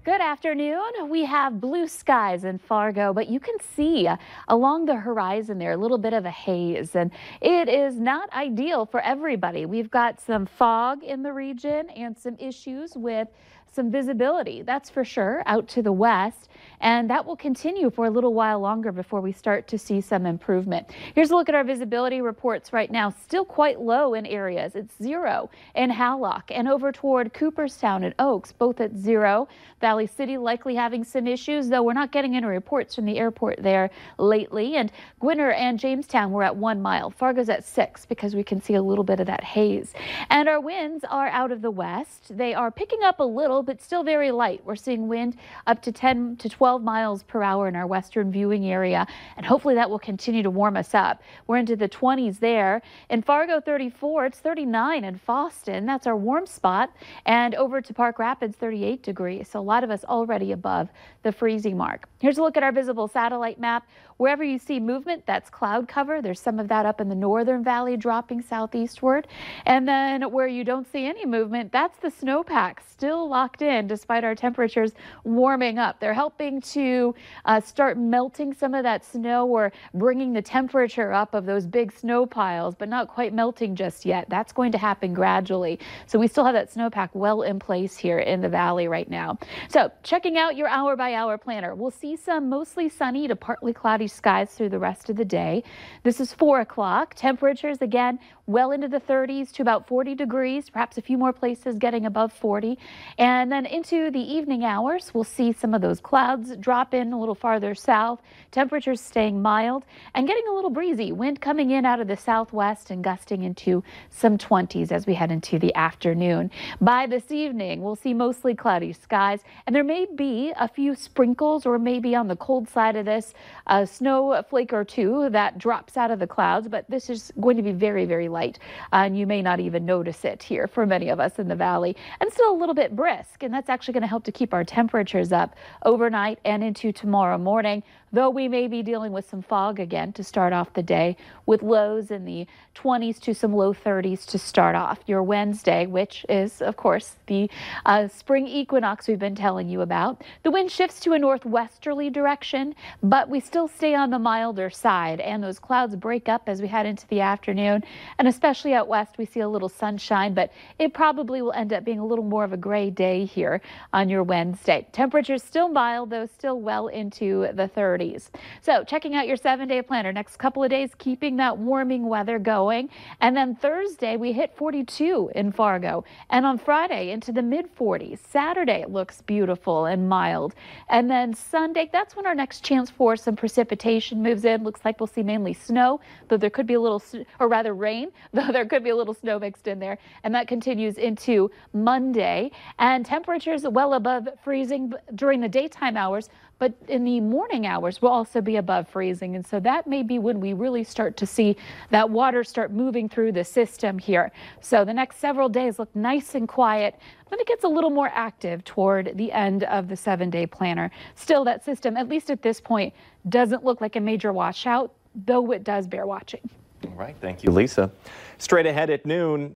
Good afternoon. We have blue skies in Fargo, but you can see along the horizon there a little bit of a haze, and it is not ideal for everybody. We've got some fog in the region and some issues with some visibility, that's for sure, out to the west, and that will continue for a little while longer before we start to see some improvement. Here's a look at our visibility reports right now. Still quite low in areas. It's 0 in Hallock and over toward Cooperstown and Oaks, both at 0. Valley City likely having some issues, though we're not getting any reports from the airport there lately. And Gwinner and Jamestown were at 1 mile. Fargo's at 6 because we can see a little bit of that haze. And our winds are out of the west. They are picking up a little, but still very light. We're seeing wind up to 10 to 12 miles per hour in our western viewing area, and hopefully that will continue to warm us up. We're into the 20s there. In Fargo, 34. It's 39 in Fosston. That's our warm spot. And over to Park Rapids, 38 degrees. So a lot of us already above the freezing mark. Here's a look at our visible satellite map. Wherever you see movement, that's cloud cover. There's some of that up in the northern valley dropping southeastward. And then where you don't see any movement, that's the snowpack still locked in despite our temperatures warming up. They're helping to start melting some of that snow or bringing the temperature up of those big snow piles, but not quite melting just yet. That's going to happen gradually. So we still have that snowpack well in place here in the valley right now. So checking out your hour by hour planner, we'll see some mostly sunny to partly cloudy skies through the rest of the day. This is 4 o'clock. Temperatures again well into the 30s to about 40 degrees, perhaps a few more places getting above 40. And then into the evening hours, we'll see some of those clouds drop in a little farther south. Temperatures staying mild and getting a little breezy. Wind coming in out of the southwest and gusting into some 20s as we head into the afternoon. By this evening, we'll see mostly cloudy skies, and there may be a few sprinkles or maybe on the cold side of this, a snow flake or two that drops out of the clouds, but this is going to be very, very light, and you may not even notice it here for many of us in the valley, and still a little bit brisk, and that's actually going to help to keep our temperatures up overnight and into tomorrow morning, though we may be dealing with some fog again to start off the day, with lows in the 20s to some low 30s to start off your Wednesday, which is, of course, the spring equinox we've been telling you about. The wind shifts to a northwesterly direction, but we still stay on the milder side, and those clouds break up as we head into the afternoon, and especially out west we see a little sunshine, but it probably will end up being a little more of a gray day here on your Wednesday. Temperatures still mild, though still well into the 30s. So checking out your 7-day planner, next couple of days keeping that warming weather going, and then Thursday we hit 42 in Fargo, and on Friday into the mid 40s. Saturday it looks beautiful and mild, and then Sunday, that's when our next chance for some precipitation moves in. Looks like we'll see mainly snow, though there could be a little, or rather rain, though there could be a little snow mixed in there, and that continues into Monday. And temperatures well above freezing during the daytime hours, but in the morning hours will also be above freezing, and so that may be when we really start to see that water start moving through the system here. So the next several days look nice and quiet, then it gets a little more active toward the end of the 7-day planner. Still, that system, at least at this point, doesn't look like a major washout, though it does bear watching. All right, thank you, Lisa. Straight ahead at noon.